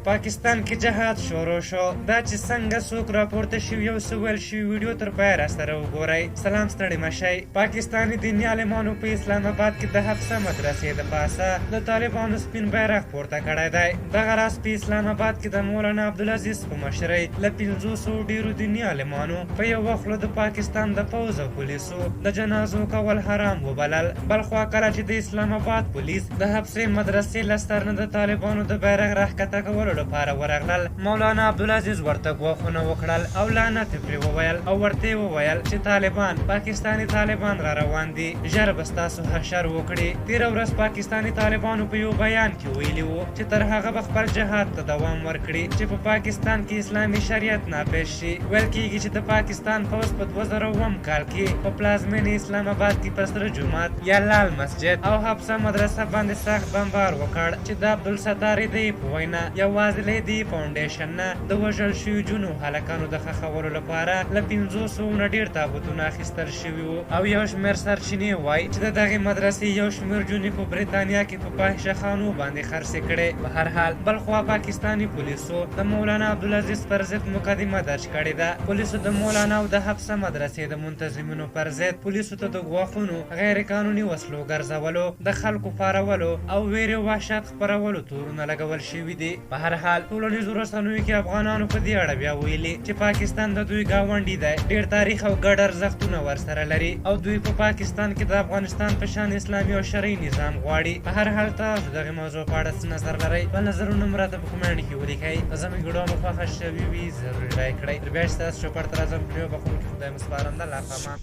پاکستان کې جهاد شروع شو. دا چې څنګه څوک راپورته شوي او څه ویل شوي ویډیو تر پایه راسره وګورئ. سلام ستړي مه شئ. پاکستاني دیني عالمانو په اسلام آباد کې د حفصه مدرسې د پاسه د طالبانو سپین بیرغ پورته کړی دی. دغه راز په اسلام آباد کې د مولانا عبدالعزیز په مشرۍ له 500 ډیرو دیني عالمانو په یو وخت د پاکستان د پوځ او پولیسو د جنازو کول حرام وبلل. بلخوا کله چې د اسلام آباد پولیس د حفصې مدرسې له ستر د طالبانو د بیرغ راښکته کولو لپاره ورغلل، مولانا عبدالعزیز ورته ګواښونه وکړل او لعنت یې پرې وویل او ورته یې وویل چې طالبان پاکستاني طالبان را روان دي، ژر به ستاسو حشر وکړي. تېره ورځ پاکستاني طالبانو په یو بیان کې ویلي وو چې تر هغه به خپل جهاد ته دوام ورکړي چې په پاکستان کې اسلامي شریعت نافذ شي. ویل کېږي چې د پاکستان پوځ په 2009 کال کې په پلازمینې اسلام آباد کې پر سره جومات یا لال مسجد او حفصه مدرسه باندې سخت بمبار وکړ چې د عبدالستار دی په وینا یوازې له دې فاونډیشن نه د وژل شوي جونو هلکانو د ښخولو لپاره له 500 نه ډېر تابوتونه اخیستل شوي وو او یو شمېر سرچینې وایي چې د دغې مدرسې یو شمېر جونې په بریتانیا کې په فاحشه خانو باندې خرڅې کړې. په هر حال بلخوا پاکستاني پولیسو د مولانا عبدالعزیز پر ضد مقدمه درج کړې ده. پولیسو د مولانا او د حفصه مدرسې د منتظمینو پر ضد پولیسو ته د ګواښونو، غیر قانوني وسلو ګرځولو، د خلکو پارولو او ویرې وحشت خپرولو تورونه لګول شوي دي. په هر حال ټولنیزو رسنیو کې افغانانو په دې اړه بیا ویلي چې پاکستان د دوی ګاونډي دی، ډېر تاریخ او ګډ ارزښتونه ورسره لري او دوی په پاکستان کې د افغانستان په شان اسلامي او شرعي نظام غواړي. په هر حال تاسو دغې موضوع په اړه څه نظر لرئ؟ خپل نظرونه مو راته په کمنټ کې ولیکئ. زموږ ویډیو مو خوښه شوې وي ضروري لایک کړئ. تر بیا چې ستاسو چوپړ ته راځم په یو بخښونکي خدای مو سپارم. د الله په امان.